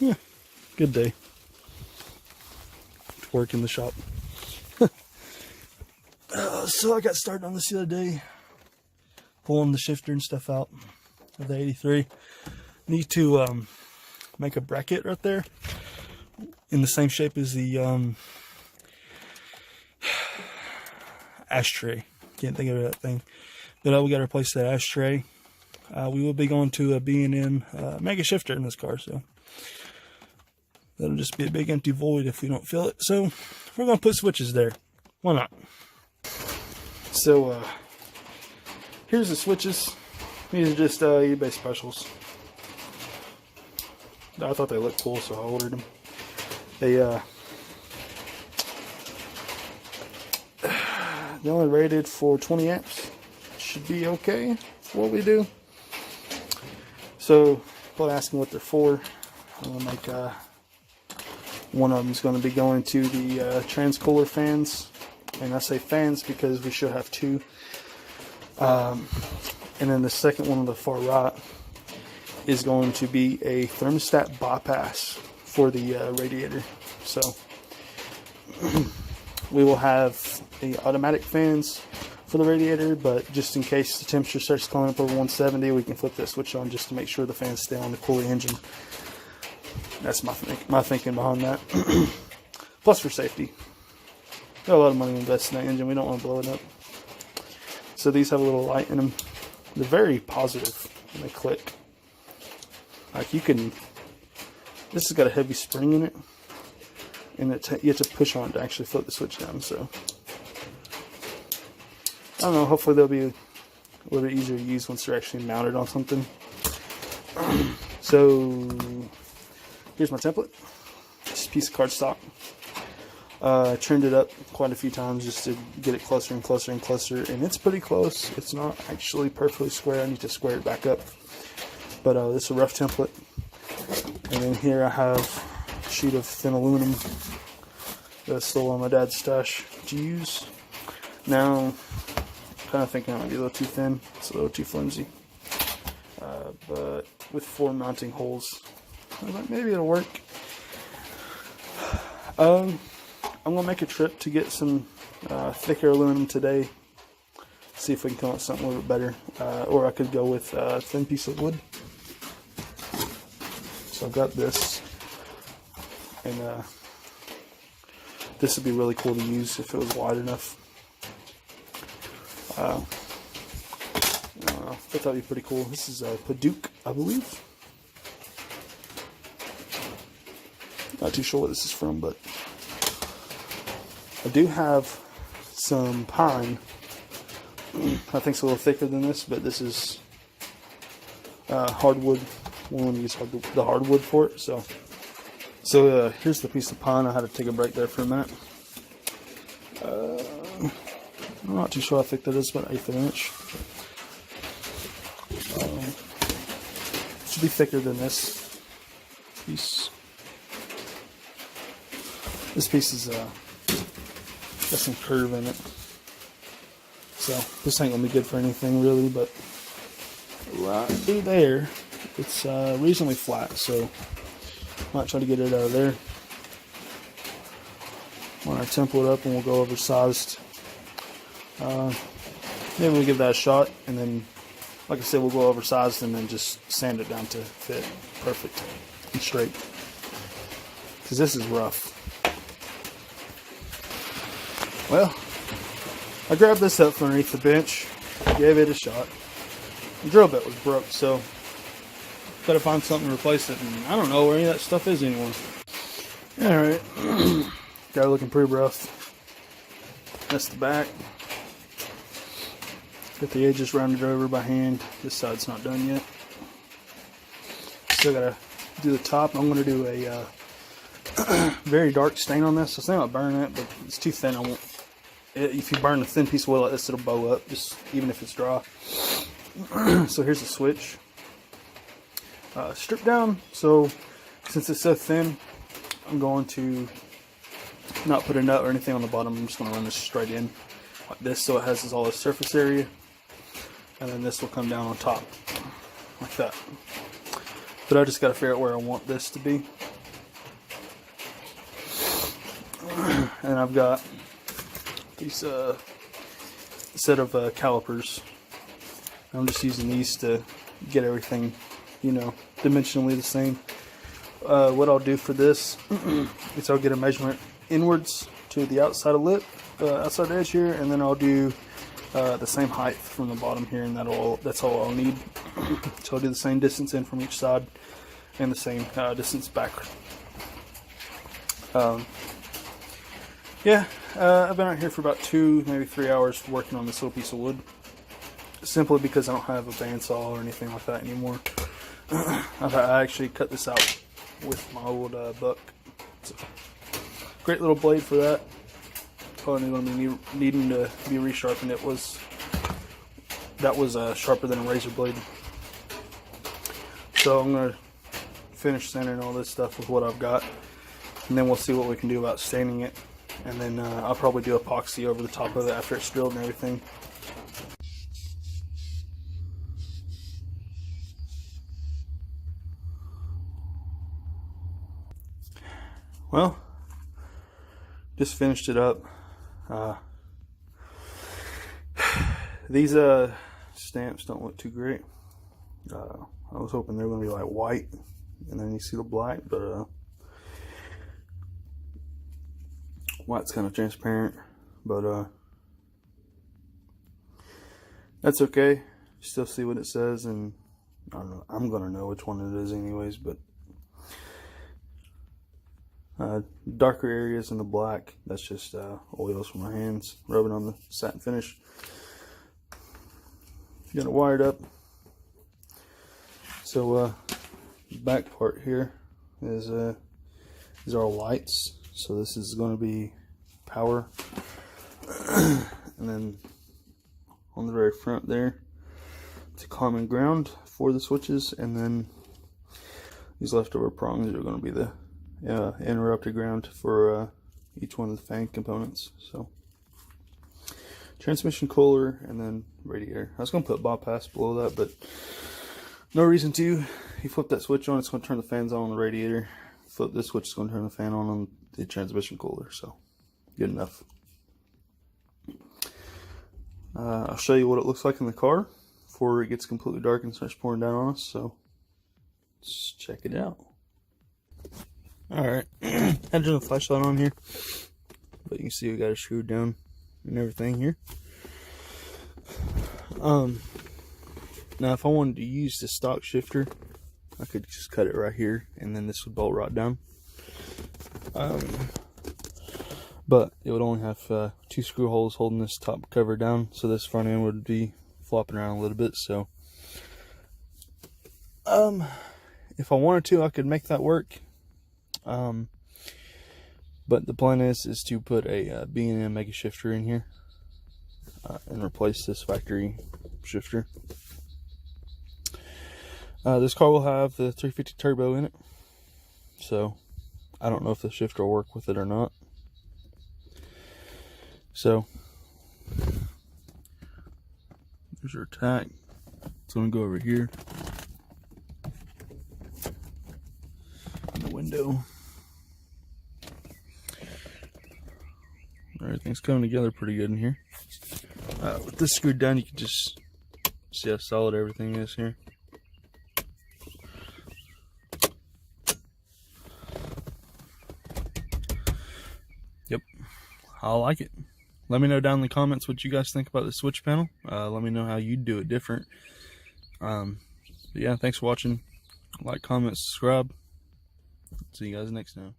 Yeah, good day to work in the shop. So I got started on this the other day, pulling the shifter and stuff out of the 83. Need to make a bracket right there in the same shape as the ashtray. Can't think of that thing, but we got to replace that ashtray. We will be going to a B&M mega shifter in this car, so that'll just be a big empty void if we don't fill it. So we're going to put switches there. Why not? So here's the switches. These are just eBay specials. I thought they looked cool, so I ordered them. They're only rated for 20 amps. Should be okay for what we do. So, people asking what they're for. I'm gonna make one of them is going to be going to the transcooler fans, and I say fans because we should have two. And then the second one on the far right is going to be a thermostat bypass for the radiator. So we will have the automatic fans for the radiator, but just in case the temperature starts going up over 170, we can flip that switch on just to make sure the fans stay on to cool the engine. That's my thinking behind that. Plus for safety. Got a lot of money invested in that engine. We don't want to blow it up. So these have a little light in them. They're very positive when they click. Like you can, this has got a heavy spring in it, and you have to push on it to actually flip the switch down. So I don't know, hopefully they'll be a little bit easier to use once they're actually mounted on something. So here's my template. Just a piece of cardstock. I trimmed it up quite a few times just to get it closer and closer and closer, and it's pretty close. It's not actually perfectly square. I need to square it back up. But this is a rough template. And then here I have a sheet of thin aluminum that's still on my dad's stash to use. Now, I'm kind of thinking it might be a little too thin. It's a little too flimsy. But with 4 mounting holes, I was like, maybe it'll work. I'm going to make a trip to get some thicker aluminum today. See if we can come up with something a little bit better. Or I could go with a thin piece of wood. So I've got this. And this would be really cool to use if it was wide enough. I thought that'd be pretty cool. This is a Paduke, I believe. Not too sure what this is from, but I do have some pine. I think it's a little thicker than this, but this is hardwood. We want to use the hardwood for it. So here's the piece of pine. I had to take a break there for a minute. I'm not too sure how thick that is, about 1/8 of an inch. It should be thicker than this piece. This piece is got some curve in it, so this ain't gonna be good for anything really. But right through there, it's reasonably flat, so I might try to get it out of there. When I temple it up, and we'll go oversized. Maybe we'll give that a shot, and then, like I said, we'll go oversized and then just sand it down to fit perfect and straight. Because this is rough. Well, I grabbed this up from underneath the bench, gave it a shot. The drill bit was broke, so gotta find something to replace it, and I don't know where any of that stuff is anymore. Alright, got it looking pretty rough. That's the back. Got the edges rounded over by hand. This side's not done yet. Still gotta do the top. I'm gonna do a very dark stain on this. I was thinking about burning it, but it's too thin. I won't. If you burn a thin piece of wood like this, it'll bow up, just even if it's dry. So here's the switch. Stripped down. So since it's so thin, I'm going to not put a nut or anything on the bottom. I'm just going to run this straight in like this, so it has all the surface area, and then this will come down on top like that. But I just got to figure out where I want this to be. and I've got these set of calipers. I'm just using these to get everything, you know, dimensionally the same. What I'll do for this is I'll get a measurement inwards to the outside of lip, outside edge here, and then I'll do the same height from the bottom here, and that's all I'll need. So I'll do the same distance in from each side and the same distance back. Yeah, I've been out here for about 2, maybe 3 hours working on this little piece of wood, simply because I don't have a bandsaw or anything like that anymore. I actually cut this out with my old buck. So, great little blade for that. Probably going to be needing to be resharpened. That was sharper than a razor blade. So I'm going to finish sanding all this stuff with what I've got, and then we'll see what we can do about staining it. And then I'll probably do epoxy over the top of it after it's drilled and everything. Well, just finished it up. These stamps don't look too great. I was hoping they were going to be like white, and then you see the black, but white's kind of transparent. But that's okay. Still see what it says, and I don't know. I'm going to know which one it is anyways, but darker areas in the black, that's just oils from my hands rubbing on the satin finish. Got it wired up. So back part here is these are all lights. So this is going to be power, and then on the very front there, it's a common ground for the switches, and then these leftover prongs are going to be the interrupted ground for each one of the fan components. So transmission cooler and then radiator. I was going to put bypass below that, but no reason to. You flip that switch on, it's going to turn the fans on the radiator. Flip this switch, it's going to turn the fan on the transmission cooler. So good enough. I'll show you what it looks like in the car before it gets completely dark and starts pouring down on us. So let's check it out. Alright, I had to turn the flashlight on here, but you can see we got it screwed down and everything here. Now if I wanted to use the stock shifter, I could just cut it right here, and then this would bolt right down. But it would only have 2 screw holes holding this top cover down, so this front end would be flopping around a little bit. So if I wanted to, I could make that work. But the plan is to put a B&M mega shifter in here and replace this factory shifter. This car will have the 350 turbo in it, so I don't know if the shifter will work with it or not. So there's our tack. It's going to go over here in the window. Everything's coming together pretty good in here. With this screwed down, you can just see how solid everything is here. Yep, I like it. Let me know down in the comments what you guys think about the switch panel. Let me know how you do it different. But yeah, thanks for watching. Like, comment, subscribe. See you guys next time.